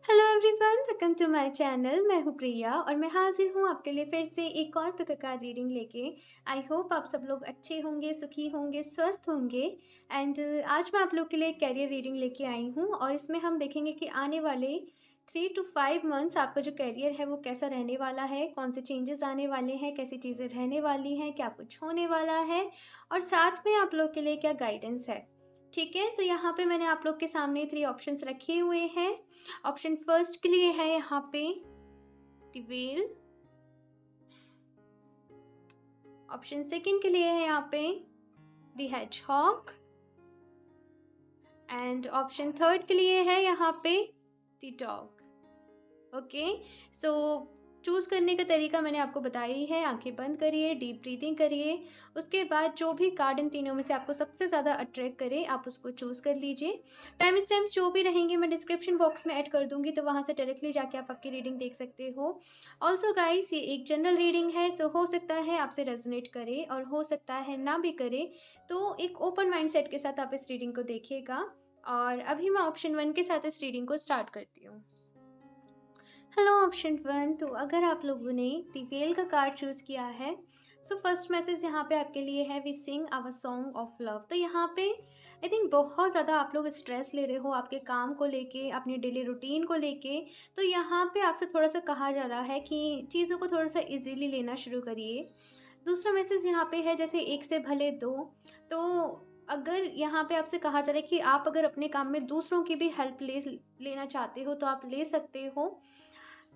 Hello everyone, welcome to my channel. मैं हूँ प्रिया और मैं हाजिर हूँ आपके लिए फिर से एक और पिक कार्ड रीडिंग लेके। आई होप आप सब लोग अच्छे होंगे, सुखी होंगे, स्वस्थ होंगे। एंड आज मैं आप लोग के लिए एक कैरियर रीडिंग लेके आई हूँ और इसमें हम देखेंगे कि आने वाले 3 to 5 मंथ्स आपका जो कैरियर है वो कैसा रहने वाला है, कौन से चेंजेस आने वाले हैं, कैसी चीज़ें रहने वाली हैं, क्या कुछ होने वाला है और साथ में आप लोग के लिए क्या गाइडेंस है। ठीक है, सो यहाँ पे मैंने आप लोग के सामने 3 ऑप्शंस रखे हुए हैं। ऑप्शन फर्स्ट के लिए है यहाँ पे द व्हेल। ऑप्शन सेकंड के लिए है यहाँ पे the hedgehog. And option third के लिए है यहाँ पे the dog. Okay, so choose करने का तरीका मैंने आपको बताया ही है। आंखें बंद करिए, डीप ब्रीदिंग करिए, उसके बाद जो भी कार्ड इन तीनों में से आपको सबसे ज़्यादा अट्रैक्ट करे आप उसको चूज़ कर लीजिए। टाइम स्टैम्प्स जो भी रहेंगे मैं डिस्क्रिप्शन बॉक्स में ऐड कर दूंगी, तो वहाँ से डायरेक्टली जाके आप आपकी रीडिंग देख सकते हो। ऑल्सो गाइस, ये एक जनरल रीडिंग है, सो हो सकता है आपसे रेजोनेट करे और हो सकता है ना भी करे, तो एक ओपन माइंड सेट के साथ आप इस रीडिंग को देखिएगा। और अभी मैं ऑप्शन 1 के साथ इस रीडिंग को स्टार्ट करती हूँ। हेलो ऑप्शन 1, तो अगर आप लोगों ने द व्हेल का कार्ड चूज़ किया है, सो फर्स्ट मैसेज यहाँ पे आपके लिए है we sing our song of love. तो यहाँ पे आई थिंक बहुत ज़्यादा आप लोग स्ट्रेस ले रहे हो आपके काम को लेके, अपनी डेली रूटीन को लेके। तो यहाँ पे आपसे थोड़ा सा कहा जा रहा है कि चीज़ों को थोड़ा सा इजीली लेना शुरू करिए। दूसरा मैसेज यहाँ पे है जैसे एक से भले दो। तो अगर यहाँ पे आपसे कहा जा रहा है कि आप अगर अपने काम में दूसरों की भी हेल्प लेना चाहते हो तो आप ले सकते हो।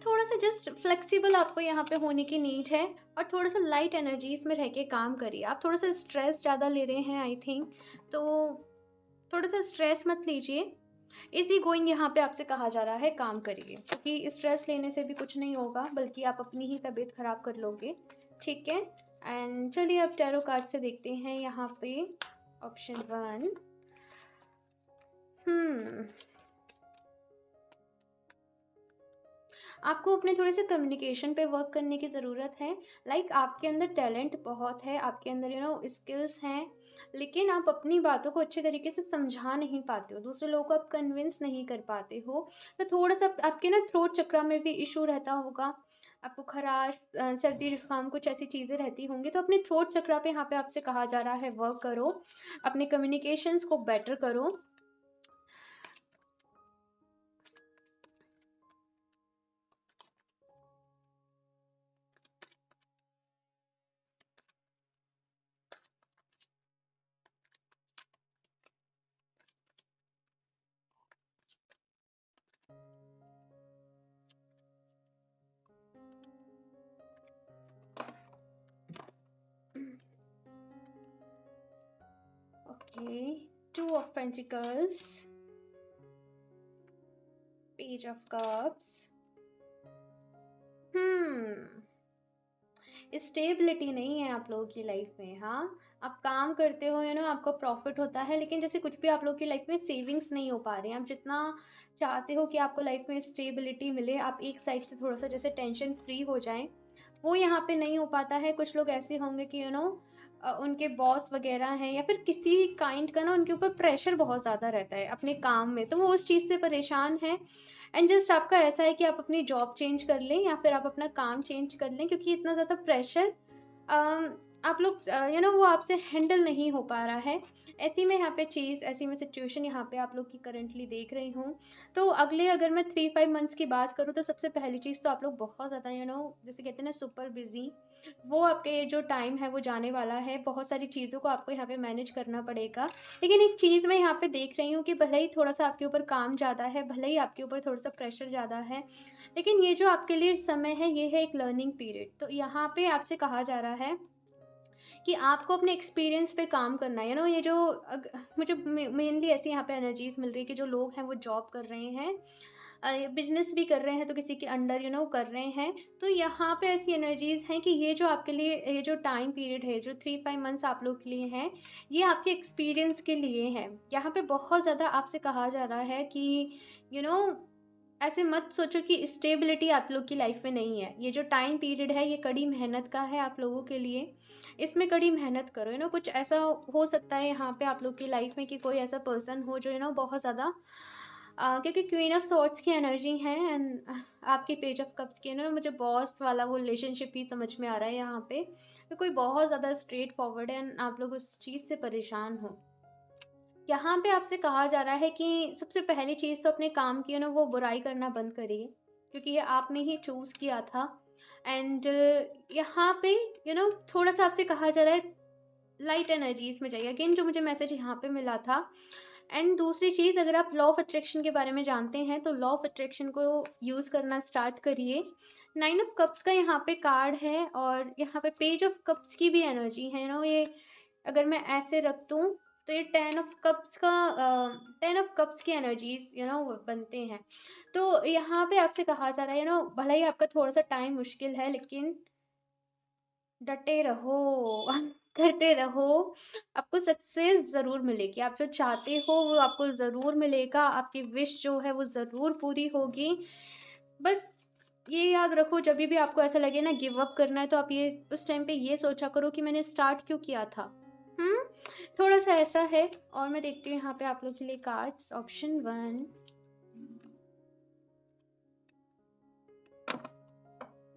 थोड़ा सा जस्ट फ्लेक्सिबल आपको यहाँ पे होने की नीड है और थोड़ा सा लाइट एनर्जीज में रह के काम करिए। आप थोड़ा सा स्ट्रेस ज़्यादा ले रहे हैं आई थिंक, तो थोड़ा सा स्ट्रेस मत लीजिए। इजी गोइंग यहाँ पे आपसे कहा जा रहा है, काम करिए, क्योंकि स्ट्रेस लेने से भी कुछ नहीं होगा बल्कि आप अपनी ही तबीयत ख़राब कर लोगे। ठीक है, एंड चलिए अब टैरो कार्ड से देखते हैं यहाँ पे ऑप्शन 1। आपको अपने थोड़े से कम्युनिकेशन पे वर्क करने की ज़रूरत है। लाइक आपके अंदर टैलेंट बहुत है, आपके अंदर स्किल्स हैं, लेकिन आप अपनी बातों को अच्छे तरीके से समझा नहीं पाते हो, दूसरे लोगों को आप कन्विंस नहीं कर पाते हो। तो थोड़ा सा आपके ना थ्रोट चक्रा में भी इशू रहता होगा, आपको खराश, सर्दी जुकाम, कुछ ऐसी चीज़ें रहती होंगी। तो अपने थ्रोट चक्रा पे यहाँ पे आपसे कहा जा रहा है वर्क करो, अपने कम्युनिकेशंस को बेटर करो। Okay, 2 of Pentacles, Page of Cups। Stability नहीं है आप लोगों की लाइफ में। हाँ, आप काम करते हो, आपको प्रॉफिट होता है, लेकिन जैसे कुछ भी आप लोगों की लाइफ में सेविंग्स नहीं हो पा रहे हैं। आप जितना चाहते हो कि आपको लाइफ में स्टेबिलिटी मिले, आप एक साइड से थोड़ा सा जैसे टेंशन फ्री हो जाएं, वो यहाँ पे नहीं हो पाता है। कुछ लोग ऐसे होंगे कि उनके बॉस वगैरह हैं या फिर किसी काइंड का ना उनके ऊपर प्रेशर बहुत ज़्यादा रहता है अपने काम में, तो वो उस चीज़ से परेशान है। एंड जस्ट आपका ऐसा है कि आप अपनी जॉब चेंज कर लें या फिर आप अपना काम चेंज कर लें, क्योंकि इतना ज़्यादा प्रेशर आप लोग वो आपसे हैंडल नहीं हो पा रहा है। ऐसी में यहाँ पे चीज़, ऐसी में सिचुएशन यहाँ पे आप लोग की करंटली देख रही हूँ। तो अगले अगर मैं 3-5 मंथ्स की बात करूँ तो सबसे पहली चीज़ तो आप लोग बहुत ज़्यादा जैसे कहते हैं ना सुपर बिजी, वो आपके जो टाइम है वो जाने वाला है। बहुत सारी चीज़ों को आपको यहाँ पे मैनेज करना पड़ेगा। लेकिन एक चीज़ मैं यहाँ पे देख रही हूँ कि भले ही थोड़ा सा आपके ऊपर काम ज़्यादा है, भले ही आपके ऊपर थोड़ा सा प्रेशर ज़्यादा है, लेकिन ये जो आपके लिए समय है ये है एक लर्निंग पीरियड। तो यहाँ पे आपसे कहा जा रहा है कि आपको अपने एक्सपीरियंस पे काम करना है। ये जो मुझे मेनली ऐसी यहाँ पे एनर्जीज मिल रही है कि जो लोग हैं वो जॉब कर रहे हैं, बिजनेस भी कर रहे हैं, तो किसी के अंडर कर रहे हैं। तो यहाँ पे ऐसी एनर्जीज हैं कि ये जो आपके लिए ये जो टाइम पीरियड है, जो 3-5 मंथ्स आप लोग के लिए हैं, ये आपके एक्सपीरियंस के लिए है। यहाँ पे बहुत ज़्यादा आपसे कहा जा रहा है कि यू नो ऐसे मत सोचो कि स्टेबिलिटी आप लोग की लाइफ में नहीं है। ये जो टाइम पीरियड है ये कड़ी मेहनत का है आप लोगों के लिए, इसमें कड़ी मेहनत करो। कुछ ऐसा हो सकता है यहाँ पे आप लोग की लाइफ में कि कोई ऐसा पर्सन हो जो बहुत ज़्यादा क्योंकि क्वीन ऑफ सॉर्ड्स की एनर्जी है एंड आपकी पेज ऑफ कप्स की ना, मुझे बॉस वाला वो रिलेशनशिप ही समझ में आ रहा है यहाँ पे। तो कोई बहुत ज़्यादा स्ट्रेट फॉरवर्ड है एंड आप लोग उस चीज़ से परेशान हो। यहाँ पे आपसे कहा जा रहा है कि सबसे पहली चीज़ तो अपने काम की ना वो बुराई करना बंद करिए, क्योंकि ये आपने ही चूज़ किया था। एंड यहाँ पे थोड़ा सा आपसे कहा जा रहा है लाइट एनर्जीज में जाइए, अगेन जो मुझे मैसेज यहाँ पे मिला था। एंड दूसरी चीज़, अगर आप लॉ ऑफ अट्रैक्शन के बारे में जानते हैं तो लॉ ऑफ अट्रैक्शन को यूज़ करना स्टार्ट करिए। 9 ऑफ कप्स का यहाँ पे कार्ड है और यहाँ पे पेज ऑफ कप्स की भी एनर्जी है ये अगर मैं ऐसे रख दूँ तो ये 10 ऑफ कप्स की एनर्जीज बनते हैं। तो यहाँ पे आपसे कहा जा रहा है भला ही आपका थोड़ा सा टाइम मुश्किल है, लेकिन डटे रहो करते रहो, आपको सक्सेस ज़रूर मिलेगी। आप जो चाहते हो वो आपको ज़रूर मिलेगा, आपकी विश जो है वो ज़रूर पूरी होगी। बस ये याद रखो, जब भी आपको ऐसा लगे ना गिव अप करना है, तो आप ये उस टाइम पे ये सोचा करो कि मैंने स्टार्ट क्यों किया था। हुँ? थोड़ा-सा ऐसा है। और मैं देखती हूँ यहाँ पे आप लोग के लिए cards. Option 1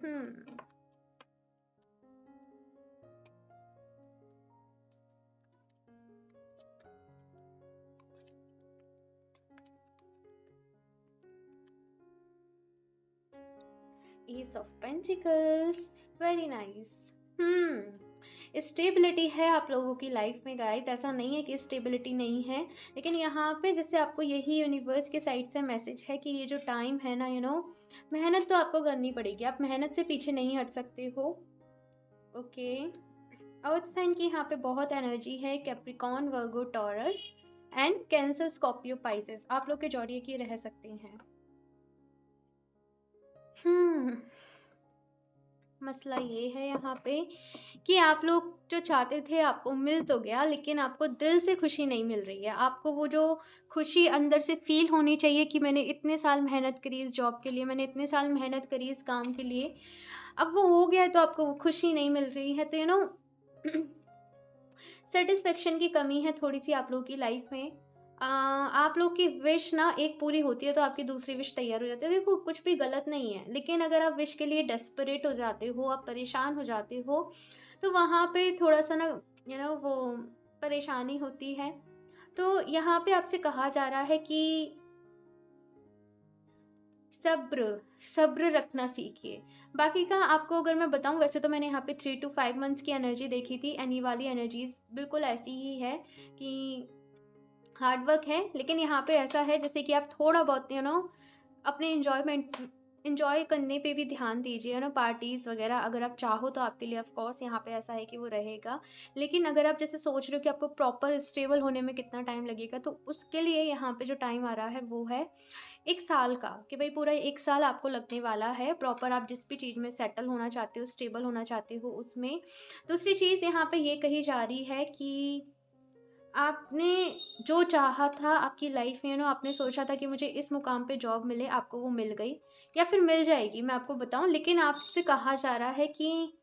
hmm. S of pentacles, very nice. Stability है आप लोगों की लाइफ में गाइस, ऐसा नहीं है कि स्टेबिलिटी नहीं है, लेकिन यहाँ पे जैसे आपको यही यूनिवर्स के साइड से मैसेज है कि ये जो टाइम है ना मेहनत तो आपको करनी पड़ेगी, आप मेहनत से पीछे नहीं हट सकते हो। ओके, अर्थ साइन की यहाँ पे बहुत एनर्जी है, Capricorn, Virgo, taurus and cancer, Scorpio, Pisces आप लोग के जॉडियक ये रह सकते हैं। मसला ये है यहाँ पे कि आप लोग जो चाहते थे आपको मिल तो गया, लेकिन आपको दिल से खुशी नहीं मिल रही है। आपको वो जो खुशी अंदर से फ़ील होनी चाहिए कि मैंने इतने साल मेहनत करी इस जॉब के लिए, मैंने इतने साल मेहनत करी इस काम के लिए, अब वो हो गया है तो आपको वो खुशी नहीं मिल रही है। तो सेटिस्फेक्शन की कमी है थोड़ी-सी आप लोगों की लाइफ में। आप लोग की विश ना एक पूरी होती है तो आपकी दूसरी विश तैयार हो जाती है। देखो कुछ भी गलत नहीं है, लेकिन अगर आप विश के लिए डेस्परेट हो जाते हो, आप परेशान हो जाते हो, तो वहाँ पे थोड़ा-सा ना वो परेशानी होती है। तो यहाँ पे आपसे कहा जा रहा है कि सब्र, सब्र रखना सीखिए। बाकी का आपको अगर मैं बताऊँ, वैसे तो मैंने यहाँ पे 3 टू 5 मंथ्स की एनर्जी देखी थी एंड ये वाली एनर्जीज़ बिल्कुल ऐसी ही है कि हार्ड वर्क है, लेकिन यहाँ पे ऐसा है जैसे कि आप थोड़ा बहुत अपने एन्जॉय करने पे भी ध्यान दीजिए पार्टीज़ वगैरह अगर आप चाहो तो आपके लिए ऑफ कोर्स यहाँ पे ऐसा है कि वो रहेगा। लेकिन अगर आप जैसे सोच रहे हो कि आपको प्रॉपर स्टेबल होने में कितना टाइम लगेगा, तो उसके लिए यहाँ पे जो टाइम आ रहा है वो है 1 साल का, कि भाई पूरा 1 साल आपको लगने वाला है प्रॉपर आप जिस भी चीज़ में सेटल होना चाहते हो, स्टेबल होना चाहते हो उसमें। दूसरी चीज़ यहाँ पे ये कही जा रही है कि आपने जो चाहा था आपकी लाइफ में आपने सोचा था कि मुझे इस मुकाम पे जॉब मिले, आपको वो मिल गई या फिर मिल जाएगी, मैं आपको बताऊँ। लेकिन आपसे कहा जा रहा है कि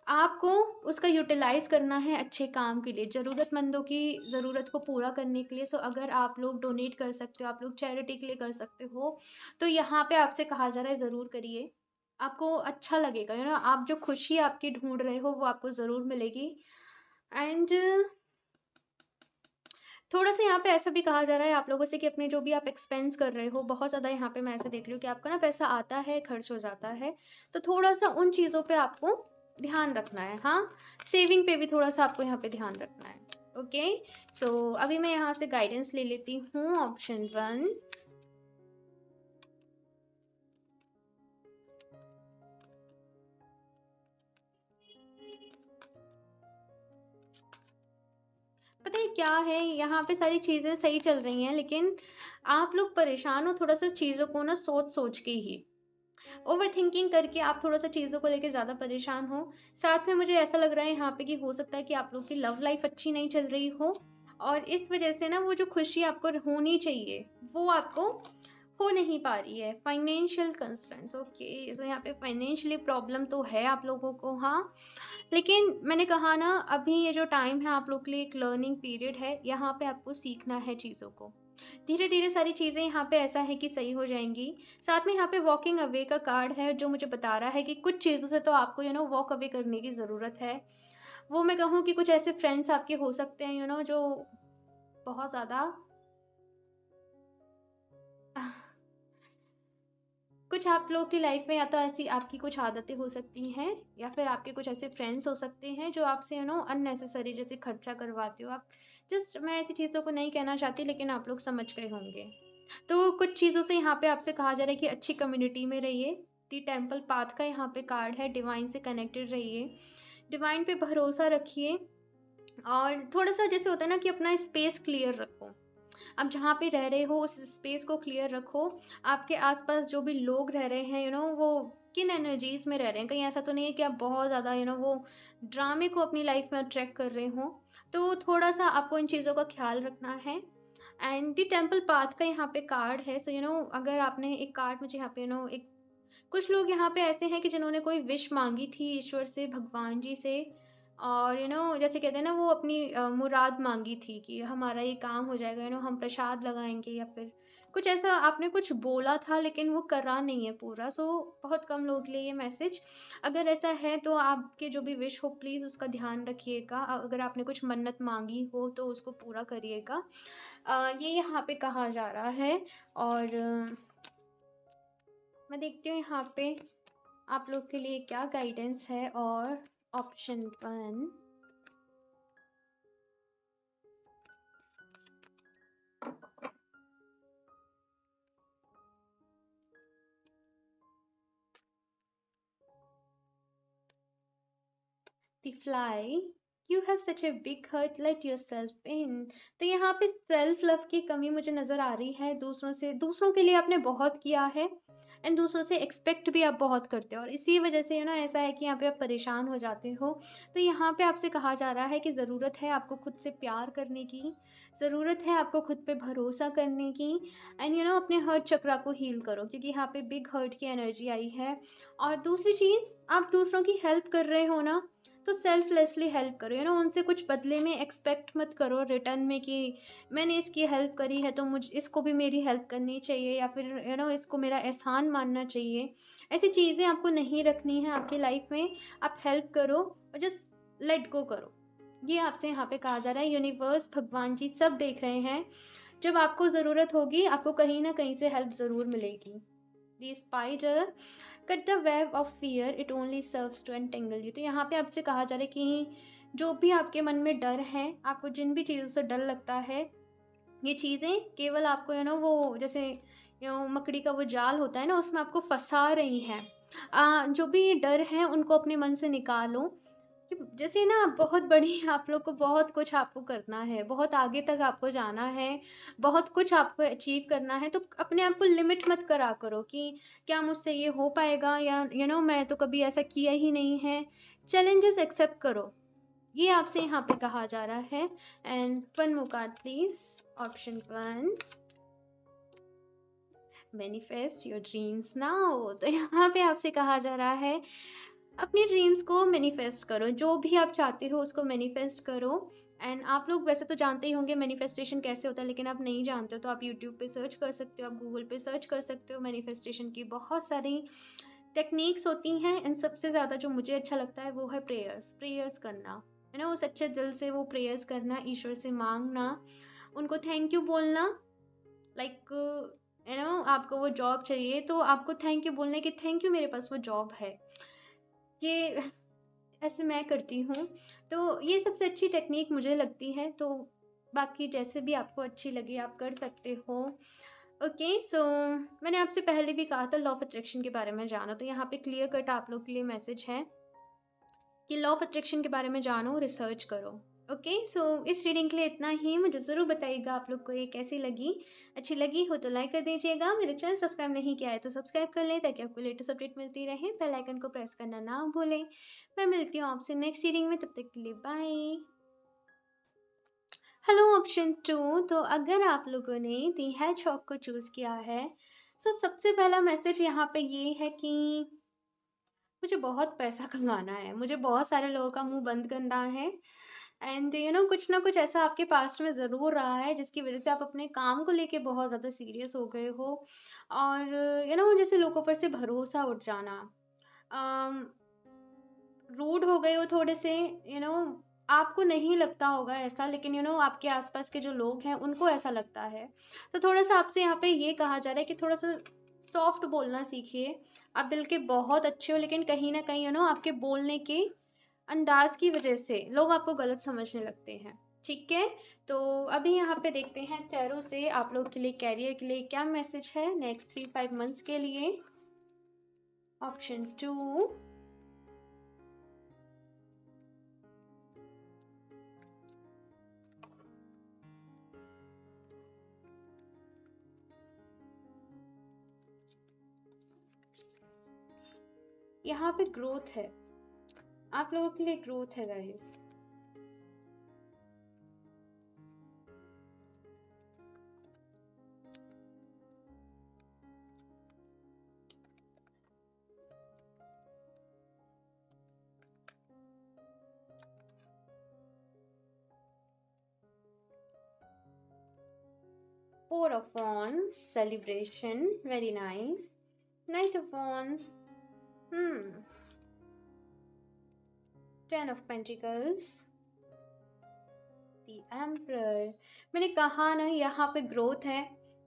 आपको उसका यूटिलाइज़ करना है अच्छे काम के लिए, ज़रूरतमंदों की ज़रूरत को पूरा करने के लिए। सो अगर आप लोग डोनेट कर सकते हो, आप लोग चैरिटी के लिए कर सकते हो, तो यहाँ पे आपसे कहा जा रहा है ज़रूर करिए। आपको अच्छा लगेगा आप जो खुशी आपकी ढूँढ रहे हो वो आपको ज़रूर मिलेगी। एंड थोड़ा-सा यहाँ पे ऐसा भी कहा जा रहा है आप लोगों से कि अपने जो भी आप एक्सपेंस कर रहे हो, बहुत ज़्यादा यहाँ पे मैं ऐसा देख रही हूँ कि आपका ना पैसा आता है, खर्च हो जाता है। तो थोड़ा-सा उन चीज़ों पे आपको ध्यान रखना है। हाँ, सेविंग पे भी थोड़ा-सा आपको यहाँ पे ध्यान रखना है। ओके, सो अभी मैं यहाँ से गाइडेंस ले लेती हूँ। ऑप्शन 1 पता है क्या है, यहाँ पे सारी चीज़ें सही चल रही हैं, लेकिन आप लोग परेशान हो थोड़ा-सा चीज़ों को ना सोच-सोच के ही। ओवरथिंकिंग करके आप थोड़ा-सा चीज़ों को लेके ज़्यादा परेशान हो। साथ में मुझे ऐसा लग रहा है यहाँ पे कि हो सकता है कि आप लोग की लव लाइफ़ अच्छी नहीं चल रही हो और इस वज़ह से ना वो जो खुशी आपको होनी चाहिए, वो आपको हो नहीं पा रही है। फाइनेंशियल कंस्ट्रेंट्स, ओके, सो यहाँ पे फाइनेंशियली प्रॉब्लम तो है आप लोगों को, हाँ। लेकिन मैंने कहा ना, अभी ये जो टाइम है आप लोग के लिए एक लर्निंग पीरियड है, यहाँ पे आपको सीखना है चीज़ों को। धीरे धीरे सारी चीज़ें यहाँ पे ऐसा है कि सही हो जाएंगी। साथ में यहाँ पे वॉकिंग अवे का कार्ड है जो मुझे बता रहा है कि कुछ चीज़ों से तो आपको वॉक अवे करने की ज़रूरत है। वो मैं कहूँ कि कुछ ऐसे फ्रेंड्स आपके हो सकते हैं जो बहुत ज़्यादा कुछ आप लोग की लाइफ में या तो ऐसी आपकी कुछ आदतें हो सकती हैं या फिर आपके कुछ ऐसे फ्रेंड्स हो सकते हैं जो आपसे अननेसेसरी जैसे खर्चा करवाते हो आप। जस्ट मैं ऐसी चीज़ों को नहीं कहना चाहती लेकिन आप लोग समझ गए होंगे। तो कुछ चीज़ों से यहाँ पे आपसे कहा जा रहा है कि अच्छी कम्युनिटी में रहिए। दी टेम्पल पाथ का यहाँ पे कार्ड है, डिवाइन से कनेक्टेड रहिए, डिवाइन पे भरोसा रखिए और थोड़ा सा जैसे होता है ना कि अपना स्पेस क्लियर रखो। आप जहाँ पे रह रहे हो उस स्पेस को क्लियर रखो। आपके आसपास जो भी लोग रह रहे हैं वो किन एनर्जीज़ में रह रहे हैं। कहीं ऐसा तो नहीं है कि आप बहुत ज़्यादा वो ड्रामे को अपनी लाइफ में अट्रैक्ट कर रहे हो। तो थोड़ा सा आपको इन चीज़ों का ख्याल रखना है। एंड द टेम्पल पाथ का यहाँ पे कार्ड है। सो अगर आपने एक कार्ड मुझे यहाँ पे एक कुछ लोग यहाँ पे ऐसे हैं कि जिन्होंने कोई विश मांगी थी ईश्वर से, भगवान जी से और जैसे कहते हैं ना वो अपनी मुराद मांगी थी कि हमारा ये काम हो जाएगा, हम प्रसाद लगाएंगे या फिर कुछ ऐसा आपने कुछ बोला था लेकिन वो करा नहीं है पूरा। सो बहुत कम लोगों के लिए ये मैसेज। अगर ऐसा है तो आपके जो भी विश हो प्लीज़ उसका ध्यान रखिएगा। अगर आपने कुछ मन्नत मांगी हो तो उसको पूरा करिएगा। ये यहाँ पे कहा जा रहा है। और मैं देखती हूँ यहाँ पे आप लोग के लिए क्या गाइडेंस है। और option 1, the fly, you have such a big heart, let yourself in. तो यहाँ पे सेल्फ लव की कमी मुझे नज़र आ रही है। दूसरों के लिए आपने बहुत किया है एंड दूसरों से एक्सपेक्ट भी आप बहुत करते हो और इसी वजह से ऐसा है कि यहाँ पे आप परेशान हो जाते हो। तो यहाँ पे आपसे कहा जा रहा है कि ज़रूरत है आपको खुद से प्यार करने की, ज़रूरत है आपको खुद पे भरोसा करने की एंड अपने हर्ट चक्रा को हील करो क्योंकि यहाँ पे बिग हर्ट की एनर्जी आई है। और दूसरी चीज़, आप दूसरों की हेल्प कर रहे हो ना, तो सेल्फलेसली हेल्प करो। उनसे कुछ बदले में एक्सपेक्ट मत करो रिटर्न में कि मैंने इसकी हेल्प करी है तो मुझ इसको भी मेरी हेल्प करनी चाहिए या फिर इसको मेरा एहसान मानना चाहिए। ऐसी चीज़ें आपको नहीं रखनी है आपकी लाइफ में। आप हेल्प करो और जस्ट लेट गो करो। ये आपसे यहाँ पे कहा जा रहा है। यूनिवर्स, भगवान जी सब देख रहे हैं। जब आपको ज़रूरत होगी आपको कहीं ना कहीं से हेल्प ज़रूर मिलेगी। The spider, cut the web of fear, it only serves to entangle you. तो यहाँ पे आपसे कहा जा रहा है कि जो भी आपके मन में डर है, आपको जिन भी चीज़ों से डर लगता है, ये चीज़ें केवल आपको वो जैसे मकड़ी का वो जाल होता है ना, उसमें आपको फंसा रही हैं। जो भी डर है उनको अपने मन से निकालो कि जैसे ना बहुत बड़ी आप लोग को बहुत कुछ आपको करना है, बहुत आगे तक आपको जाना है, बहुत कुछ आपको अचीव करना है। तो अपने आप को लिमिट मत करा करो कि क्या मुझसे ये हो पाएगा या मैं तो कभी ऐसा किया ही नहीं है। चैलेंजेस एक्सेप्ट करो, ये आपसे यहाँ पे कहा जा रहा है। And one more card please, option 1, manifest your dreams now. तो यहाँ पे आपसे कहा जा रहा है अपनी ड्रीम्स को मैनिफेस्ट करो, जो भी आप चाहते हो उसको मैनिफेस्ट करो। एंड आप लोग वैसे तो जानते ही होंगे मैनिफेस्टेशन कैसे होता है, लेकिन आप नहीं जानते हो तो आप यूट्यूब पे सर्च कर सकते हो, आप गूगल पे सर्च कर सकते हो। मैनिफेस्टेशन की बहुत सारी टेक्निक्स होती हैं एंड सबसे ज़्यादा जो मुझे अच्छा लगता है वो है प्रेयर्स करना, वो सच्चे दिल से वो प्रेयर्स करना, ईश्वर से मांगना, उनको थैंक यू बोलना। लाइक आपको वो जॉब चाहिए तो आपको थैंक यू बोलने की, थैंक यू मेरे पास वो जॉब है। ये ऐसे मैं करती हूँ। तो ये सबसे अच्छी टेक्निक मुझे लगती है। तो बाकी जैसे भी आपको अच्छी लगे आप कर सकते हो। ओके, सो मैंने आपसे पहले भी कहा था लॉ ऑफ अट्रैक्शन के बारे में जानो, तो यहाँ पे क्लियर कट आप लोग के लिए मैसेज है कि लॉ ऑफ अट्रैक्शन के बारे में जानो, रिसर्च करो। ओके, सो इस रीडिंग के लिए इतना ही। मुझे ज़रूर बताइएगा आप लोग को ये कैसी लगी। अच्छी लगी हो तो लाइक कर दीजिएगा, मेरे चैनल सब्सक्राइब नहीं किया है तो सब्सक्राइब कर लें ताकि आपको लेटेस्ट अपडेट मिलती रहे। बेल आइकन को प्रेस करना ना भूलें। मैं मिलती हूँ आपसे नेक्स्ट रीडिंग में, तब तक के लिए बाय। हेलो ऑप्शन 2, तो अगर आप लोगों ने दी हैजहॉग को चूज़ किया है, तो सबसे पहला मैसेज यहाँ पे ये है कि मुझे बहुत पैसा कमाना है, मुझे बहुत सारे लोगों का मुंह बंद करना है एंड कुछ ना कुछ ऐसा आपके पास्ट में ज़रूर रहा है जिसकी वजह से आप अपने काम को लेके बहुत ज़्यादा सीरियस हो गए हो। और जैसे लोगों पर से भरोसा उठ जाना, रूड हो गए हो थोड़े से, यू नो आपको नहीं लगता होगा ऐसा, लेकिन आपके आसपास के जो लोग हैं उनको ऐसा लगता है। तो थोड़ा सा आपसे यहाँ पे ये कहा जा रहा है कि थोड़ा सा सॉफ्ट बोलना सीखिए। आप दिल के बहुत अच्छे हो, लेकिन कहीं ना कहीं आपके बोलने के अंदाज की वजह से लोग आपको गलत समझने लगते हैं। ठीक है, तो अभी यहाँ पे देखते हैं टैरो से आप लोग के लिए कैरियर के लिए क्या मैसेज है नेक्स्ट 3-5 मंथ्स के लिए। ऑप्शन 2, यहाँ पे ग्रोथ है, आप लोगों के लिए ग्रोथ है guys. Four of Wands, celebration, very nice. Knight of Wands, Ten of Pentacles, The Emperor। मैंने कहा ना यहाँ पे ग्रोथ है,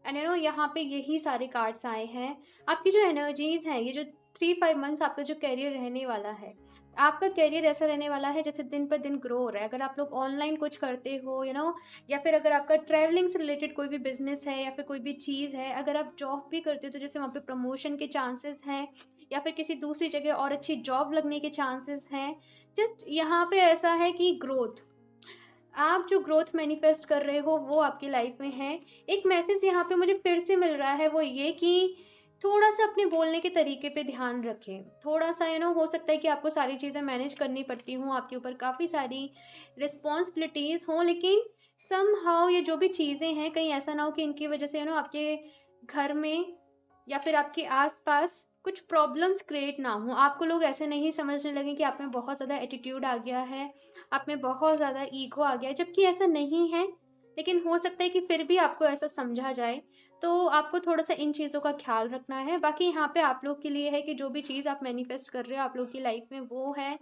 एंड यहाँ पे यही सारे कार्ड्स आए हैं। आपकी जो एनर्जीज हैं, ये जो 3-5 मंथ्स आपका जो कैरियर रहने वाला है, आपका कैरियर ऐसा रहने वाला है जैसे दिन पर दिन ग्रो हो रहा है। अगर आप लोग ऑनलाइन कुछ करते हो या फिर अगर आपका ट्रैवलिंग से रिलेटेड कोई भी बिजनेस है या फिर कोई भी चीज़ है, अगर आप जॉब भी करते हो तो जैसे वहाँ पे प्रमोशन के चांसेस हैं या फिर किसी दूसरी जगह और अच्छी जॉब लगने के चांसेस हैं। जस्ट यहाँ पे ऐसा है कि ग्रोथ, आप जो ग्रोथ मैनिफेस्ट कर रहे हो वो आपकी लाइफ में है। एक मैसेज यहाँ पे मुझे फिर से मिल रहा है, वो ये कि थोड़ा सा अपने बोलने के तरीके पे ध्यान रखें। थोड़ा सा हो सकता है कि आपको सारी चीज़ें मैनेज करनी पड़ती हों, आपके ऊपर काफ़ी सारी रिस्पॉन्सिबिलिटीज़ हों, लेकिन समहाउ ये जो भी चीज़ें हैं कहीं ऐसा ना हो कि इनकी वजह से आपके घर में या फिर आपके आसपास कुछ प्रॉब्लम्स क्रिएट ना हो। आपको लोग ऐसे नहीं समझने लगे कि आप में बहुत ज़्यादा एटीट्यूड आ गया है, आप में बहुत ज़्यादा ईगो आ गया है, जबकि ऐसा नहीं है। लेकिन हो सकता है कि फिर भी आपको ऐसा समझा जाए, तो आपको थोड़ा सा इन चीज़ों का ख्याल रखना है। बाकी यहाँ पे आप लोग के लिए है कि जो भी चीज़ आप मैनिफेस्ट कर रहे हो आप लोग की लाइफ में, वो है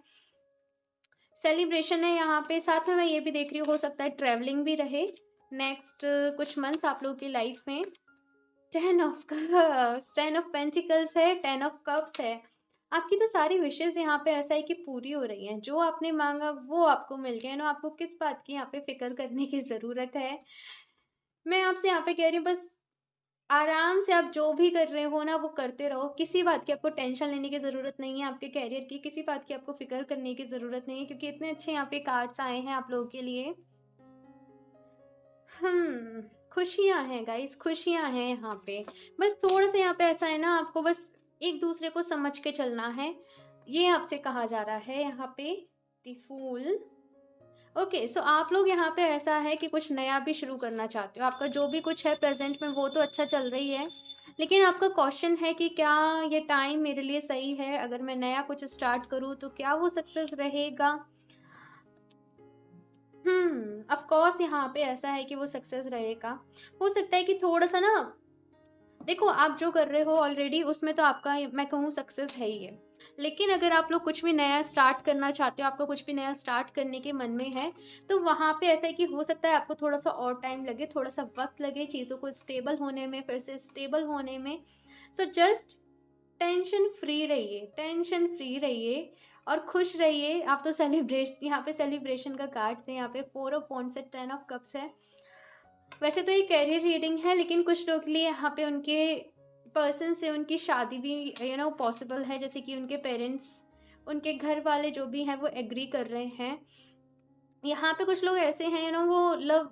सेलिब्रेशन है यहाँ पे। साथ में मैं ये भी देख रही हूँ, हो सकता है ट्रैवलिंग भी रहे नेक्स्ट कुछ मंथ आप लोग की लाइफ में। 10 ऑफ कप्स, 10 ऑफ पेंटिकल्स है, 10 ऑफ कप्स है। आपकी तो सारी विशेज़ यहाँ पे ऐसा है कि पूरी हो रही हैं। जो आपने माँगा वो आपको मिल गया। आपको किस बात की यहाँ पे फ़िक्र करने की ज़रूरत है। मैं आपसे यहाँ पे कह रही हूँ, बस आराम से आप जो भी कर रहे हो ना वो करते रहो। किसी बात की आपको टेंशन लेने की ज़रूरत नहीं है, आपके करियर की किसी बात की आपको फ़िक्र करने की ज़रूरत नहीं है, क्योंकि इतने अच्छे यहाँ पे कार्ड्स आए हैं आप लोगों के लिए। खुशियाँ हैं गाइस, खुशियाँ हैं यहाँ पे। बस थोड़ा-सा यहाँ पे ऐसा है ना, आपको बस एक-दूसरे को समझ के चलना है। ये आपसे कहा जा रहा है यहाँ पे, द फूल। ओके, सो आप लोग यहाँ पे ऐसा है कि कुछ नया भी शुरू करना चाहते हो। आपका जो भी कुछ है प्रेज़ेंट में वो तो अच्छा चल रही है, लेकिन आपका क्वेश्चन है कि क्या ये टाइम मेरे लिए सही है? अगर मैं नया कुछ स्टार्ट करूँ तो क्या वो सक्सेस रहेगा? ऑफ कोर्स यहाँ पे ऐसा है कि वो सक्सेस रहेगा। हो सकता है कि थोड़ा-सा ना, देखो आप जो कर रहे हो ऑलरेडी उसमें तो आपका मैं कहूँ सक्सेस है ही है। लेकिन अगर आप लोग कुछ भी नया स्टार्ट करना चाहते हो, आपको कुछ भी नया स्टार्ट करने के मन में है, तो वहाँ पे ऐसा है कि हो सकता है आपको थोड़ा-सा और टाइम लगे, थोड़ा-सा वक़्त लगे चीज़ों को स्टेबल होने में, फिर से स्टेबल होने में। सो जस्ट टेंशन फ्री रहिए, टेंशन फ्री रहिए और खुश रहिए। आप तो यहाँ पे सेलिब्रेशन का कार्ड्स है, यहाँ पे 4 ऑफ वांड्स है, 10 ऑफ कप्स है। वैसे तो ये करियर रीडिंग है, लेकिन कुछ लोग के लिए यहाँ पे उनके पर्सन से उनकी शादी भी पॉसिबल है, जैसे कि उनके पेरेंट्स, उनके घर वाले जो भी हैं वो एग्री कर रहे हैं। यहाँ पे कुछ लोग ऐसे हैं वो लव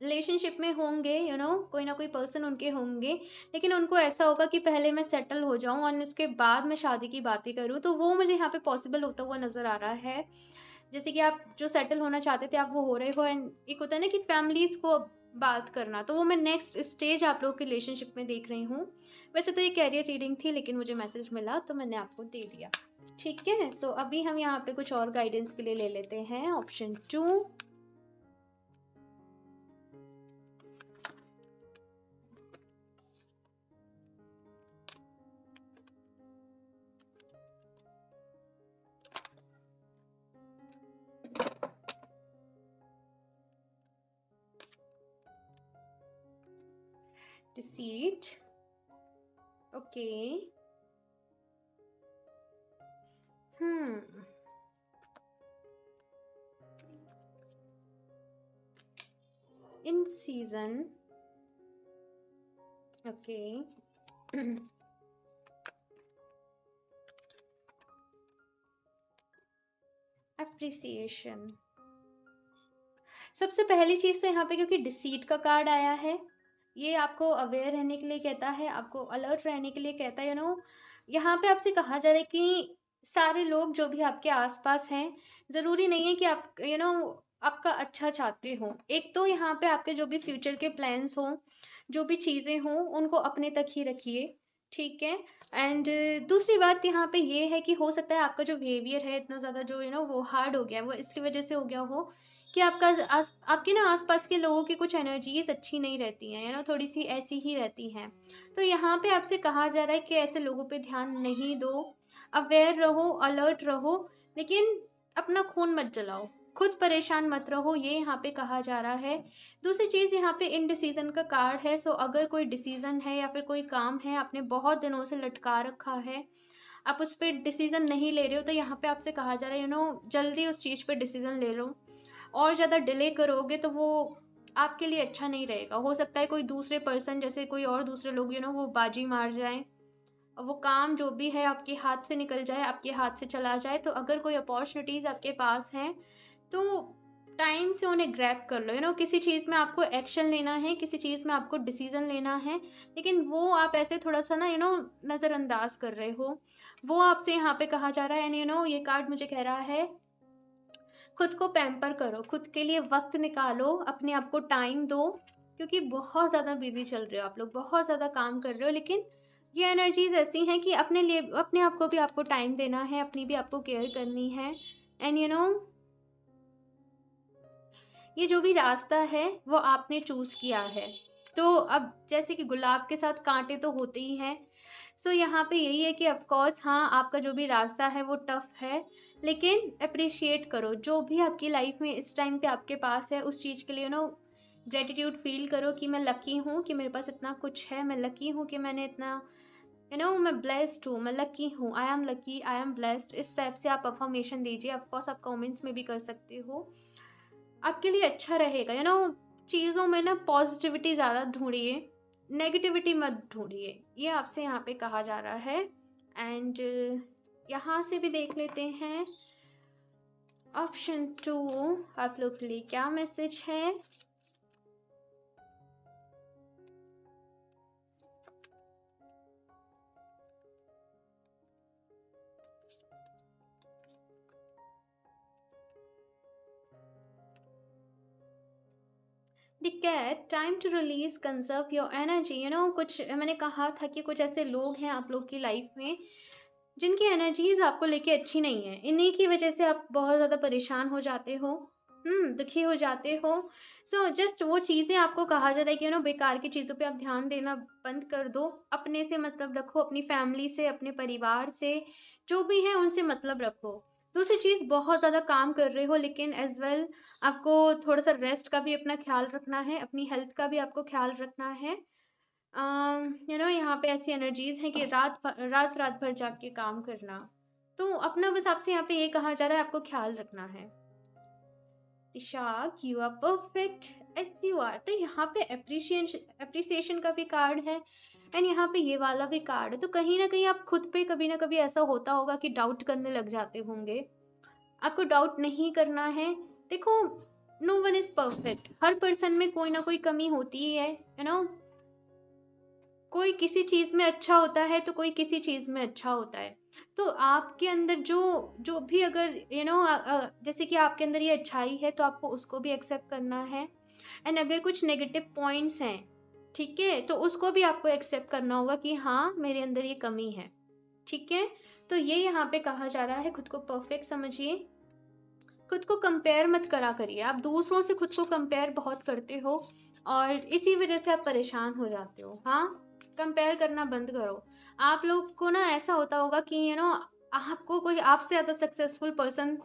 रिलेशनशिप में होंगे, कोई ना कोई पर्सन उनके होंगे, लेकिन उनको ऐसा होगा कि पहले मैं सेटल हो जाऊँ और उसके बाद मैं शादी की बातें करूँ। तो वो मुझे यहाँ पे पॉसिबल होता हुआ नज़र आ रहा है। जैसे कि आप जो सेटल होना चाहते थे आप वो हो रहे हो, एंड एक होता है ना कि फैमिलीज़ को बात करना, तो वो मैं नेक्स्ट स्टेज आप लोगों के रिलेशनशिप में देख रही हूँ। वैसे तो ये कैरियर रीडिंग थी, लेकिन मुझे मैसेज मिला तो मैंने आपको दे दिया। ठीक है, सो अभी हम यहाँ पे कुछ और गाइडेंस के लिए ले लेते हैं ऑप्शन 2। Deceit, okay. इन सीजन, ओके। अप्रिसिएशन, सबसे पहली चीज़ तो यहाँ पे क्योंकि डिसीट का कार्ड आया है, ये आपको अवेयर रहने के लिए कहता है, आपको अलर्ट रहने के लिए कहता है। यहाँ पे आपसे कहा जा रहा है कि सारे लोग जो भी आपके आसपास हैं, ज़रूरी नहीं है कि आप आपका अच्छा चाहते हो। एक तो यहाँ पे आपके जो भी फ्यूचर के प्लान्स हों, जो भी चीज़ें हों, उनको अपने तक ही रखिए, ठीक है। एंड दूसरी बात यहाँ पे ये है कि हो सकता है आपका जो बिहेवियर है इतना ज़्यादा जो वो हार्ड हो गया है, वो इसकी वजह से हो गया हो कि आपके ना आसपास के लोगों की कुछ एनर्जीज अच्छी नहीं रहती हैं, थोड़ी सी ऐसी ही रहती हैं। तो यहाँ पे आपसे कहा जा रहा है कि ऐसे लोगों पे ध्यान नहीं दो, अवेयर रहो, अलर्ट रहो, लेकिन अपना खून मत जलाओ, खुद परेशान मत रहो, ये यहाँ पे कहा जा रहा है। दूसरी चीज़ यहाँ पे इनडिसीजन का कार्ड है। सो अगर कोई डिसीजन है या फिर कोई काम है आपने बहुत दिनों से लटका रखा है, आप उस पर डिसीजन नहीं ले रहे हो, तो यहाँ पे आपसे कहा जा रहा है जल्दी उस चीज़ पर डिसीजन ले लो। और ज़्यादा डिले करोगे तो वो आपके लिए अच्छा नहीं रहेगा। हो सकता है कोई दूसरे पर्सन, जैसे कोई और दूसरे लोग वो बाजी मार जाएं, वो काम जो भी है आपके हाथ से निकल जाए, आपके हाथ से चला जाए। तो अगर कोई अपॉर्चुनिटीज़ आपके पास हैं तो टाइम से उन्हें ग्रैब कर लो। किसी चीज़ में आपको एक्शन लेना है, किसी चीज़ में आपको डिसीजन लेना है, लेकिन वो आप ऐसे थोड़ा सा ना नज़रअंदाज कर रहे हो, वो आपसे यहाँ पे कहा जा रहा है। एंड ये कार्ड मुझे कह रहा है खुद को पैम्पर करो, खुद के लिए वक्त निकालो, अपने आप को टाइम दो, क्योंकि बहुत ज़्यादा बिजी चल रहे हो आप लोग, बहुत ज़्यादा काम कर रहे हो। लेकिन ये एनर्जीज ऐसी हैं कि अपने लिए, अपने आप को भी आपको टाइम देना है, अपनी भी आपको केयर करनी है। एंड ये जो भी रास्ता है वो आपने चूज़ किया है। तो अब जैसे कि गुलाब के साथ कांटे तो होते ही हैं, सो यहाँ पे यही है कि ऑफकोर्स हाँ, आपका जो भी रास्ता है वो टफ है, लेकिन अप्रिशिएट करो जो भी आपकी लाइफ में इस टाइम पे आपके पास है, उस चीज़ के लिए ग्रेटिट्यूड फील करो कि मैं लकी हूँ कि मेरे पास इतना कुछ है, मैं लकी हूँ कि मैंने इतना मैं ब्लेस्ड हूँ, मैं लकी हूँ, I am lucky, I am blessed. इस टाइप से आप अफर्मेशन दीजिए। ऑफकोर्स आप कमेंट्स में भी कर सकते हो, आपके लिए अच्छा रहेगा। चीज़ों में ना पॉजिटिविटी ज़्यादा ढूंढिए, नेगेटिविटी मत ढूंढिए, ये आपसे यहाँ पे कहा जा रहा है। एंड यहाँ से भी देख लेते हैं ऑप्शन 2 आप लोग के लिए क्या मैसेज है। The cat, time to release conserve your energy. कुछ मैंने कहा था कि कुछ ऐसे लोग हैं आप लोग की लाइफ में जिनकी एनर्जीज आपको लेके अच्छी नहीं है, इन्हीं की वजह से आप बहुत ज़्यादा परेशान हो जाते हो, दुखी हो जाते हो। सो जस्ट वो चीज़ें आपको कहा जा रहा है कि बेकार की चीज़ों पे आप ध्यान देना बंद कर दो, अपने से मतलब रखो, अपनी फैमिली से, अपने परिवार से, जो भी है उनसे मतलब रखो। दूसरी चीज़, बहुत ज़्यादा काम कर रहे हो, लेकिन एज वेल आपको थोड़ा सा रेस्ट का भी अपना ख्याल रखना है, अपनी हेल्थ का भी आपको ख्याल रखना है। यहाँ पे ऐसी एनर्जीज हैं कि रात रात भर जाग के काम करना, तो अपना बस आपसे यहाँ पे ये कहा जा रहा है, आपको ख्याल रखना है। Ishaq, you are perfect as you are. तो यहाँ पे अप्रिसिएशन का भी कार्ड है, एंड यहाँ पे ये वाला भी कार्ड है। तो कहीं ना कहीं आप खुद पे कभी ना कभी ऐसा होता होगा कि डाउट करने लग जाते होंगे, आपको डाउट नहीं करना है। देखो, नो वन इज परफेक्ट, हर पर्सन में कोई ना कोई कमी होती ही है, कोई किसी चीज़ में अच्छा होता है तो कोई किसी चीज़ में अच्छा होता है। तो आपके अंदर जो जो भी अगर जैसे कि आपके अंदर ये अच्छाई है तो आपको उसको भी एक्सेप्ट करना है। एंड अगर कुछ नेगेटिव पॉइंट्स हैं, ठीक है, तो उसको भी आपको एक्सेप्ट करना होगा कि हाँ मेरे अंदर ये कमी है, ठीक है। तो ये यहाँ पे कहा जा रहा है, खुद को परफेक्ट समझिए, खुद को कंपेयर मत करा करिए। आप दूसरों से खुद को कंपेयर बहुत करते हो और इसी वजह से आप परेशान हो जाते हो। हाँ, कंपेयर करना बंद करो। आप लोग को ना ऐसा होता होगा कि आपको कोई आपसे ज़्यादा सक्सेसफुल पर्सन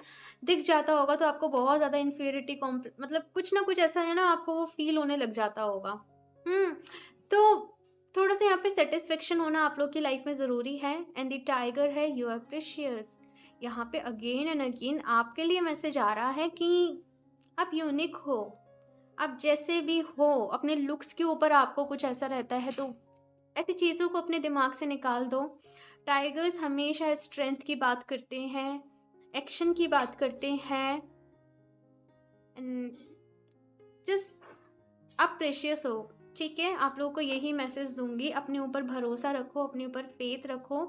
दिख जाता होगा तो आपको बहुत ज़्यादा इन्फीरियरिटी कॉम्प मतलब कुछ ना कुछ ऐसा है ना, आपको वो फील होने लग जाता होगा। तो थोड़ा सा यहाँ पे सेटिस्फेक्शन होना आप लोग की लाइफ में ज़रूरी है। एंड द टाइगर है, यू आर प्रेशियस। यहाँ पे अगेन एंड अगेन आपके लिए मैसेज आ रहा है कि आप यूनिक हो। आप जैसे भी हो, अपने लुक्स के ऊपर आपको कुछ ऐसा रहता है तो ऐसी चीज़ों को अपने दिमाग से निकाल दो। टाइगर्स हमेशा स्ट्रेंथ की बात करते हैं, एक्शन की बात करते हैं, एंड जस्ट आप प्रेशियस हो, ठीक है। आप लोगों को यही मैसेज दूंगी, अपने ऊपर भरोसा रखो, अपने ऊपर फेथ रखो,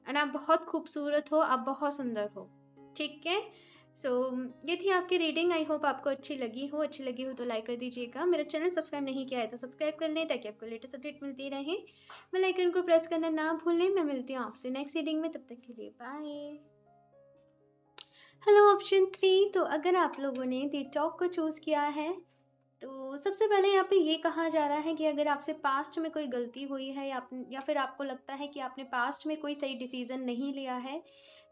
एंड आप बहुत खूबसूरत हो, आप बहुत सुंदर हो, ठीक है। सो ये थी आपकी रीडिंग। आई होप आपको अच्छी लगी हो तो लाइक कर दीजिएगा। मेरा चैनल सब्सक्राइब नहीं किया है तो सब्सक्राइब कर लें ताकि आपको लेटेस्ट अपडेट मिलती रहे। बेल आइकन को प्रेस करना ना भूलें। मैं मिलती हूँ आपसे नेक्स्ट रीडिंग में, तब तक के लिए बाय। हेलो ऑप्शन 3, तो अगर आप लोगों ने दी टॉक को चूज़ किया है तो सबसे पहले यहाँ पे ये कहा जा रहा है कि अगर आपसे पास्ट में कोई गलती हुई है या फिर आपको लगता है कि आपने पास्ट में कोई सही डिसीज़न नहीं लिया है,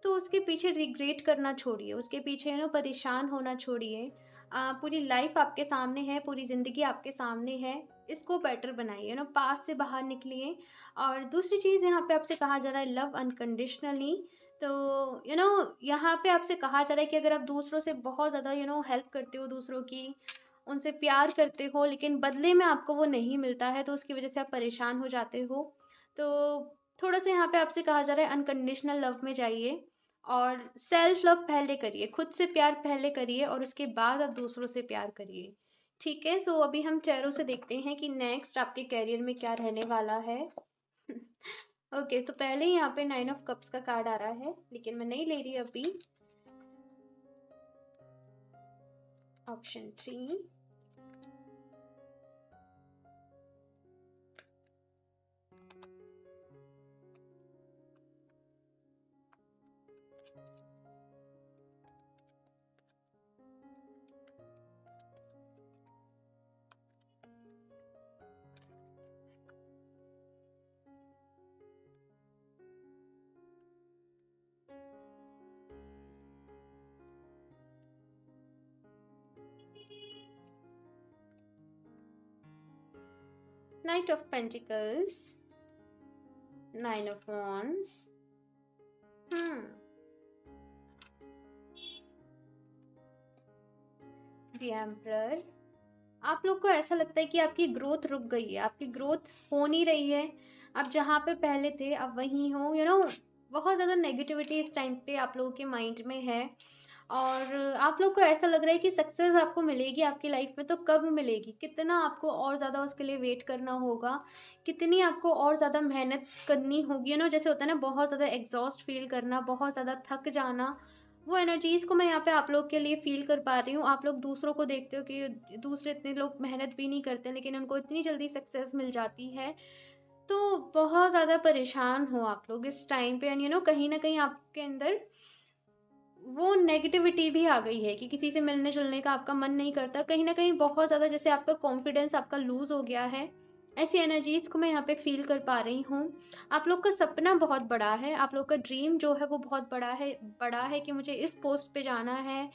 तो उसके पीछे रिग्रेट करना छोड़िए, उसके पीछे परेशान होना छोड़िए। पूरी लाइफ आपके सामने है, पूरी ज़िंदगी आपके सामने है, इसको बेटर बनाइए, पास्ट से बाहर निकलिए। और दूसरी चीज़ यहाँ पे आपसे कहा जा रहा है लव अनकंडीशनली। तो यहाँ पे आपसे कहा जा रहा है कि अगर आप दूसरों से बहुत ज़्यादा हेल्प करते हो, दूसरों की उनसे प्यार करते हो, लेकिन बदले में आपको वो नहीं मिलता है तो उसकी वजह से आप परेशान हो जाते हो। तो थोड़ा सा यहाँ पे आपसे कहा जा रहा है अनकंडीशनल लव में जाइए और सेल्फ लव पहले करिए, खुद से प्यार पहले करिए और उसके बाद आप दूसरों से प्यार करिए, ठीक है। सो अभी हम चेहरों से देखते हैं कि नेक्स्ट आपके करियर में क्या रहने वाला है। ओके, तो पहले ही यहाँ पे 9 ऑफ कप्स का कार्ड आ रहा है, लेकिन मैं नहीं ले रही अभी। Option 3, night of pentacles, 9 of wands, the emperor. आप लोग को ऐसा लगता है कि आपकी ग्रोथ रुक गई है, आपकी ग्रोथ हो नहीं रही है। आप जहाँ पे पहले थे आप वहीं हो। बहुत ज़्यादा नेगेटिविटी इस टाइम पे आप लोगों के माइंड में है और आप लोग को ऐसा लग रहा है कि सक्सेस आपको मिलेगी आपकी लाइफ में, तो कब मिलेगी, कितना आपको और ज़्यादा उसके लिए वेट करना होगा, कितनी आपको और ज़्यादा मेहनत करनी होगी। जैसे होता है ना, बहुत ज़्यादा एग्जॉस्ट फील करना, बहुत ज़्यादा थक जाना, वो एनर्जीज़ को मैं यहाँ पे आप लोग के लिए फ़ील कर पा रही हूँ। आप लोग दूसरों को देखते हो कि दूसरे इतने लोग मेहनत भी नहीं करते लेकिन उनको इतनी जल्दी सक्सेस मिल जाती है, तो बहुत ज़्यादा परेशान हो आप लोग इस टाइम पे। एंड कहीं ना कहीं आपके अंदर वो नेगेटिविटी भी आ गई है कि किसी से मिलने जुलने का आपका मन नहीं करता, कहीं ना कहीं बहुत ज़्यादा जैसे आपका कॉन्फिडेंस आपका लूज़ हो गया है। ऐसी एनर्जीज़ को मैं यहाँ पे फील कर पा रही हूँ। आप लोग का सपना बहुत बड़ा है, आप लोग का ड्रीम जो है वो बहुत बड़ा है कि मुझे इस पोस्ट पे जाना है।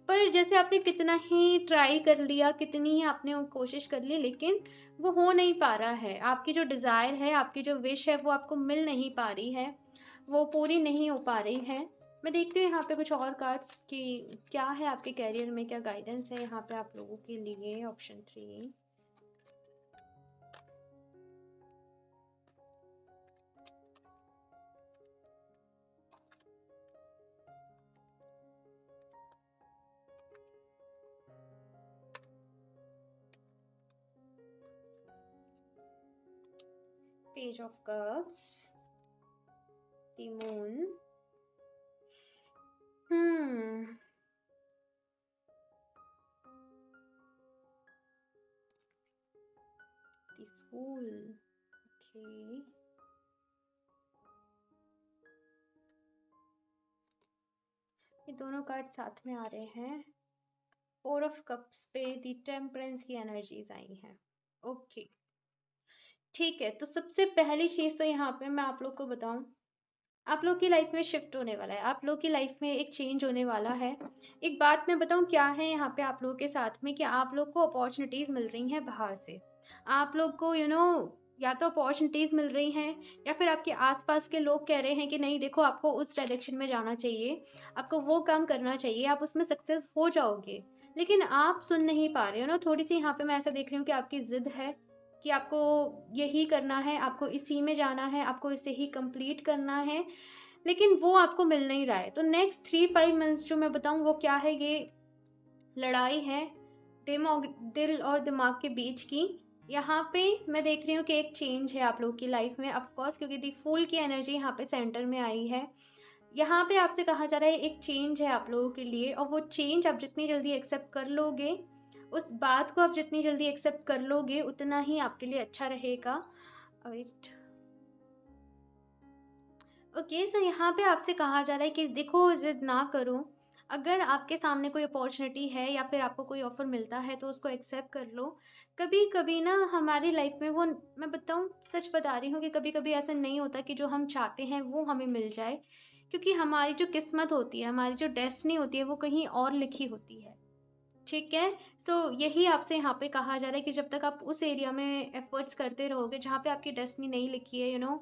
पर जैसे आपने कितना ही ट्राई कर लिया, कितनी ही आपने वो कोशिश कर ली, लेकिन वो हो नहीं पा रहा है। आपकी जो डिज़ायर है, आपकी जो विश है, वो आपको मिल नहीं पा रही है, वो पूरी नहीं हो पा रही है। मैं देखती हूँ यहाँ पे कुछ और कार्ड्स कि क्या है आपके कैरियर में, क्या गाइडेंस है यहाँ पे आप लोगों के लिए। Option 3, page of cups, the moon. Fool. Okay, ये दोनों कार्ड साथ में आ रहे हैं। फोर ऑफ कप्स पे दी टेम्परेंस की एनर्जीज आई हैं। ओके, ठीक है। तो सबसे पहली चीज़ तो यहाँ पे मैं आप लोग को बताऊँ, आप लोग की लाइफ में शिफ्ट होने वाला है, आप लोग की लाइफ में एक चेंज होने वाला है। एक बात मैं बताऊँ क्या है यहाँ पे आप लोगों के साथ में, कि आप लोग को अपॉर्चुनिटीज़ मिल रही हैं बाहर से। आप लोग को या तो अपॉर्चुनिटीज़ मिल रही हैं, या फिर आपके आस-पास के लोग कह रहे हैं कि नहीं देखो, आपको उस डायरेक्शन में जाना चाहिए, आपको वो काम करना चाहिए, आप उसमें सक्सेस हो जाओगे। लेकिन आप सुन नहीं पा रहे हो। थोड़ी-सी यहाँ पे मैं ऐसा देख रही हूँ कि आपकी ज़िद है कि आपको यही करना है, आपको इसी में जाना है, आपको इसे ही कंप्लीट करना है, लेकिन वो आपको मिल नहीं रहा है। तो नेक्स्ट 3-5 मंथ्स जो मैं बताऊँ वो क्या है, ये लड़ाई है दिल और दिमाग के बीच की। यहाँ पे मैं देख रही हूँ कि एक चेंज है आप लोगों की लाइफ में, ऑफ कोर्स, क्योंकि दी फूल की एनर्जी यहाँ पे सेंटर में आई है। यहाँ पे आपसे कहा जा रहा है एक चेंज है आप लोगों के लिए, और वो चेंज आप जितनी जल्दी एक्सेप्ट कर लोगे, उस बात को आप जितनी जल्दी एक्सेप्ट कर लोगे, उतना ही आपके लिए अच्छा रहेगा। वेट, ओके, सो यहाँ पे आपसे कहा जा रहा है कि देखो, ज़िद ना करो। अगर आपके सामने कोई अपॉर्चुनिटी है या फिर आपको कोई ऑफ़र मिलता है तो उसको एक्सेप्ट कर लो। कभी-कभी ना हमारी लाइफ में वो, मैं बताऊँ, सच बता रही हूँ कि कभी-कभी ऐसा नहीं होता कि जो हम चाहते हैं वो हमें मिल जाए। क्योंकि हमारी जो किस्मत होती है, हमारी जो डेस्टिनी होती है, वो कहीं और लिखी होती है। ठीक है? सो यही आपसे यहाँ पे कहा जा रहा है कि जब तक आप उस एरिया में एफ़र्ट्स करते रहोगे जहाँ पे आपकी डेस्टिनी नहीं लिखी है,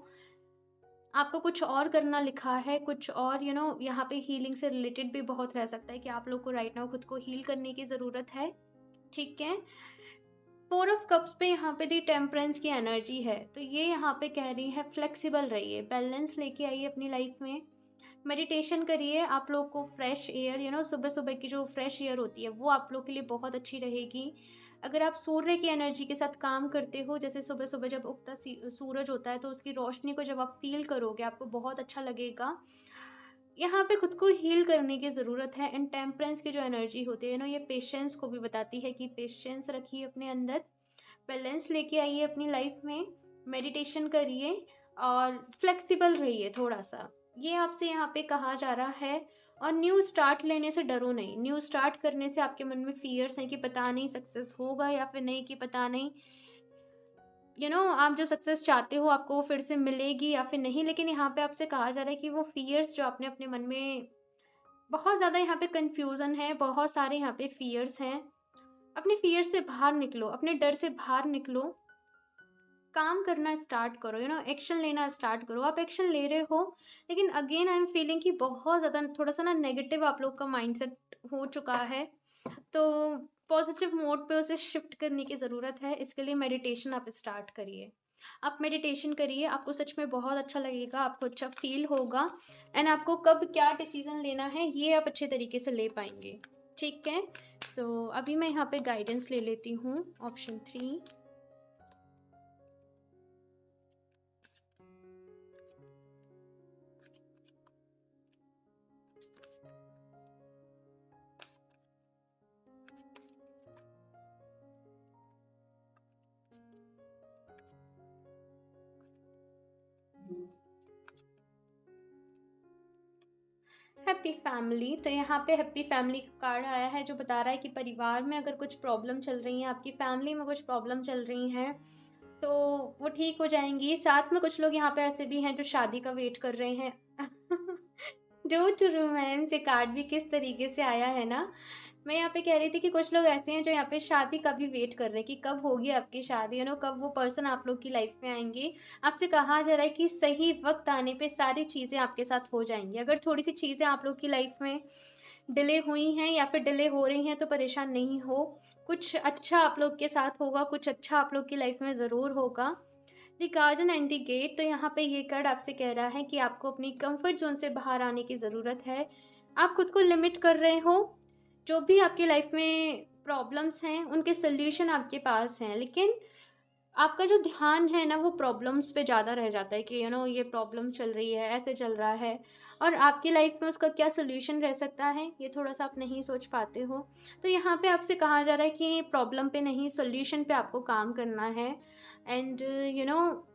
आपको कुछ और करना लिखा है, कुछ और, यहाँ पे हीलिंग से रिलेटेड भी बहुत रह सकता है कि आप लोग को राइट नाउ खुद को हील करने की ज़रूरत है। ठीक है? फोर ऑफ कप्स पे यहाँ पे दी टेम्परेंस की एनर्जी है, तो ये यहाँ पे कह रही है फ्लेक्सिबल रहिए, बैलेंस लेके आइए अपनी लाइफ में। मेडिटेशन करिए, आप लोग को फ्रेश एयर, सुबह सुबह की जो फ्रेश एयर होती है वो आप लोग के लिए बहुत अच्छी रहेगी। अगर आप सूर्य की एनर्जी के साथ काम करते हो, जैसे सुबह सुबह जब उगता सूरज होता है, तो उसकी रोशनी को जब आप फील करोगे आपको बहुत अच्छा लगेगा। यहाँ पे खुद को हील करने की ज़रूरत है। एंड टेम्परेंस की जो एनर्जी होती है ये पेशेंस को भी बताती है कि पेशेंस रखिए अपने अंदर, बैलेंस लेके आइए अपनी लाइफ में, मेडिटेशन करिए और फ्लेक्सिबल रहिए थोड़ा-सा। ये आपसे यहाँ पे कहा जा रहा है। और न्यू स्टार्ट लेने से डरो नहीं। न्यू स्टार्ट करने से आपके मन में फ़ियर्स हैं कि पता नहीं सक्सेस होगा या फिर नहीं, कि पता नहीं आप जो सक्सेस चाहते हो आपको वो फिर से मिलेगी या फिर नहीं। लेकिन यहाँ पे आपसे कहा जा रहा है कि वो फ़ियर्स जो आपने अपने मन में, बहुत ज़्यादा यहाँ पे कन्फ्यूज़न है, बहुत सारे यहाँ पे फ़ियर्स हैं। अपने फ़ियर से बाहर निकलो, अपने डर से बाहर निकलो, काम करना स्टार्ट करो, एक्शन लेना स्टार्ट करो। आप एक्शन ले रहे हो, लेकिन अगेन आई एम फीलिंग कि बहुत ज़्यादा थोड़ा-सा ना नेगेटिव आप लोग का माइंडसेट हो चुका है। तो पॉजिटिव मोड पे उसे शिफ्ट करने की ज़रूरत है। इसके लिए मेडिटेशन आप स्टार्ट करिए। आप मेडिटेशन करिए, आपको सच में बहुत अच्छा लगेगा, आपको अच्छा फ़ील होगा। एंड आपको कब क्या डिसीज़न लेना है ये आप अच्छे तरीके से ले पाएँगे। ठीक है? सो अभी मैं यहाँ पे गाइडेंस ले लेती हूँ, ऑप्शन 3। हैप्पी फैमिली, तो यहाँ पे हैप्पी फैमिली का कार्ड आया है जो बता रहा है कि परिवार में अगर कुछ प्रॉब्लम चल रही है, आपकी फैमिली में कुछ प्रॉब्लम चल रही हैं, तो वो ठीक हो जाएंगी। साथ में कुछ लोग यहाँ पे ऐसे भी हैं जो शादी का वेट कर रहे हैं। ड्यू टू रोमांस, ये कार्ड भी किस तरीके से आया है ना। मैं यहाँ पे कह रही थी कि कुछ लोग ऐसे हैं जो यहाँ पे शादी का भी वेट कर रहे हैं कि कब होगी आपकी शादी, कब वो पर्सन आप लोग की लाइफ में आएंगे। आपसे कहा जा रहा है कि सही वक्त आने पे सारी चीज़ें आपके साथ हो जाएंगी। अगर थोड़ी सी चीज़ें आप लोग की लाइफ में डिले हुई हैं या फिर डिले हो रही हैं तो परेशान नहीं हो, कुछ अच्छा आप लोग के साथ होगा, कुछ अच्छा आप लोग की लाइफ में ज़रूर होगा। The garden and the gate, तो यहाँ पे ये कार्ड आपसे कह रहा है कि आपको अपनी कंफर्ट जोन से बाहर आने की ज़रूरत है। आप खुद को लिमिट कर रहे हो। जो भी आपकी लाइफ में प्रॉब्लम्स हैं उनके सल्यूशन आपके पास हैं, लेकिन आपका जो ध्यान है ना वो प्रॉब्लम्स पे ज़्यादा रह जाता है कि ये प्रॉब्लम चल रही है, ऐसे चल रहा है, और आपकी लाइफ में उसका क्या सल्यूशन रह सकता है ये थोड़ा-सा आप नहीं सोच पाते हो। तो यहाँ पे आपसे कहा जा रहा है कि प्रॉब्लम पे नहीं, सॉल्यूशन पे आपको काम करना है। एंड यू नो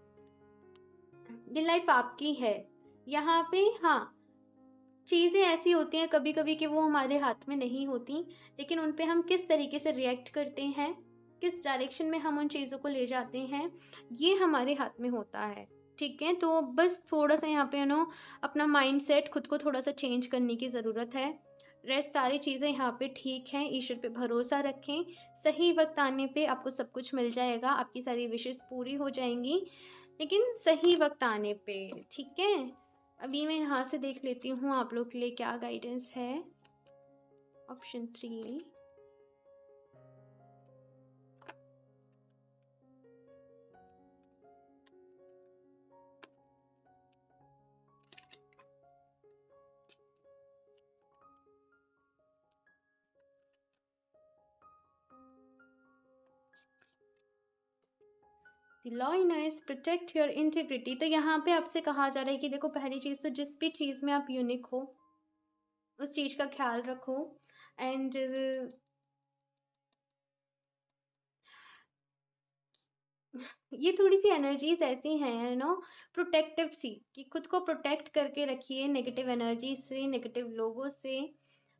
ये लाइफ आपकी है। यहाँ पे हाँ, चीज़ें ऐसी होती हैं कभी कभी कि वो हमारे हाथ में नहीं होती, लेकिन उन पे हम किस तरीके से रिएक्ट करते हैं, किस डायरेक्शन में हम उन चीज़ों को ले जाते हैं, ये हमारे हाथ में होता है। ठीक है, तो बस थोड़ा सा यहाँ पे अपना माइंड सेट खुद को थोड़ा सा चेंज करने की ज़रूरत है। रेस्ट सारी चीज़ें यहाँ पे ठीक हैं, ईश्वर पे भरोसा रखें। सही वक्त आने पे आपको सब कुछ मिल जाएगा, आपकी सारी विशेष पूरी हो जाएंगी, लेकिन सही वक्त आने पे। ठीक है, अभी मैं यहाँ से देख लेती हूँ आप लोग के लिए क्या गाइडेंस है। Option 3। The law in is protect your integrity. तो यहाँ पे आपसे कहा जा रहा है कि देखो, पहली चीज़ तो जिस भी चीज़ में आप यूनिक हो उस चीज़ का ख्याल रखो। एंड ये थोड़ी सी एनर्जीज ऐसी हैं प्रोटेक्टिव सी, कि खुद को प्रोटेक्ट करके रखिए नेगेटिव एनर्जी से, नेगेटिव लोगों से।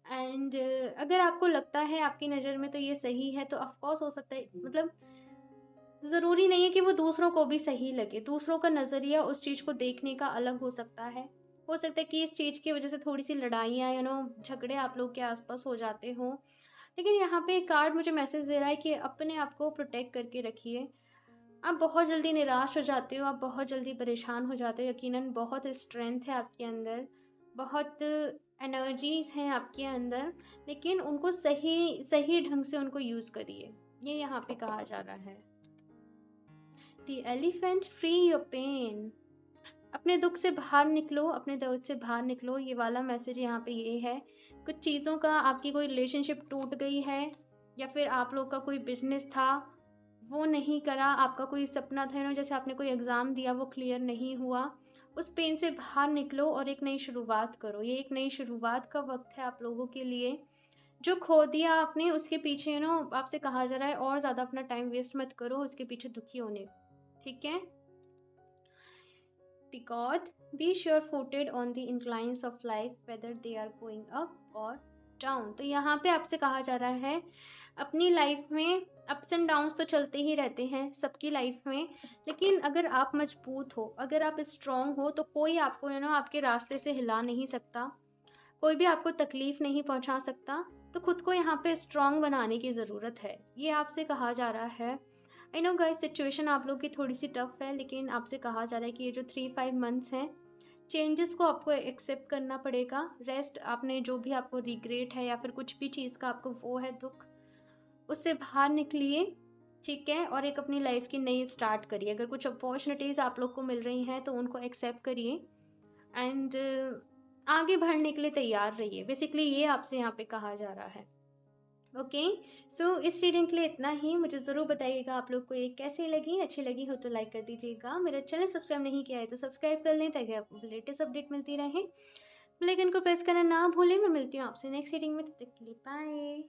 एंड अगर आपको लगता है आपकी नज़र में तो ये सही है, तो ऑफ कोर्स हो सकता है, मतलब ज़रूरी नहीं है कि वो दूसरों को भी सही लगे। दूसरों का नज़रिया उस चीज़ को देखने का अलग हो सकता है। हो सकता है कि इस चीज़ की वजह से थोड़ी सी लड़ाइयाँ झगड़े आप लोग के आसपास हो जाते हो। लेकिन यहाँ पे एक कार्ड मुझे मैसेज दे रहा है कि अपने आप को प्रोटेक्ट करके रखिए। आप बहुत जल्दी निराश हो जाते हो, आप बहुत जल्दी परेशान हो जाते हो। यकीनन बहुत स्ट्रेंथ है आपके अंदर, बहुत एनर्जीज हैं आपके अंदर, लेकिन उनको सही सही ढंग से उनको यूज़ करिए, ये यहाँ पे कहा जा रहा है। The elephant free your pain. अपने दुख से बाहर निकलो, अपने दर्द से बाहर निकलो, ये वाला मैसेज यहाँ पे ये है। कुछ चीज़ों का, आपकी कोई रिलेशनशिप टूट गई है, या फिर आप लोग का कोई बिजनेस था वो नहीं करा, आपका कोई सपना था जैसे आपने कोई एग्ज़ाम दिया वो क्लियर नहीं हुआ, उस पेन से बाहर निकलो और एक नई शुरुआत करो। ये एक नई शुरुआत का वक्त है आप लोगों के लिए। जो खो दिया आपने उसके पीछे आपसे कहा जा रहा है और ज़्यादा अपना टाइम वेस्ट मत करो उसके पीछे दुखी होने। ठीक है, the God, be sure-footed on the inclines of life, whether they are going up or down। तो यहाँ पे आपसे कहा जा रहा है, अपनी लाइफ में अप्स एंड डाउन्स तो चलते ही रहते हैं सबकी लाइफ में, लेकिन अगर आप मजबूत हो, अगर आप स्ट्रांग हो, तो कोई आपको आपके रास्ते से हिला नहीं सकता, कोई भी आपको तकलीफ़ नहीं पहुंचा सकता। तो खुद को यहाँ पे स्ट्रांग बनाने की ज़रूरत है, ये आपसे कहा जा रहा है। आई नो गाइस, सिचुएशन आप लोग की थोड़ी सी टफ है, लेकिन आपसे कहा जा रहा है कि ये जो 3-5 मंथ्स हैं, चेंजेस को आपको एक्सेप्ट करना पड़ेगा। रेस्ट, आपने जो भी आपको रिग्रेट है या फिर कुछ भी चीज़ का आपको वो है दुख, उससे बाहर निकलिए। ठीक है, और एक अपनी लाइफ की नई स्टार्ट करिए। अगर कुछ अपॉर्चुनिटीज़ आप लोग को मिल रही हैं तो उनको एक्सेप्ट करिए, एंड आगे बढ़ने के लिए तैयार रहिए। बेसिकली ये आपसे यहाँ पे कहा जा रहा है। ओके, सो इस रीडिंग के लिए इतना ही। मुझे ज़रूर बताइएगा आप लोग को ये कैसी लगी। अच्छी लगी हो तो लाइक कर दीजिएगा। मेरा चैनल सब्सक्राइब नहीं किया है तो सब्सक्राइब कर लें, ताकि आपको लेटेस्ट अपडेट मिलती रहे। बेल आइकन को प्रेस करना ना भूलें। मैं मिलती हूँ आपसे नेक्स्ट रीडिंग में, तब तक के लिए बाय।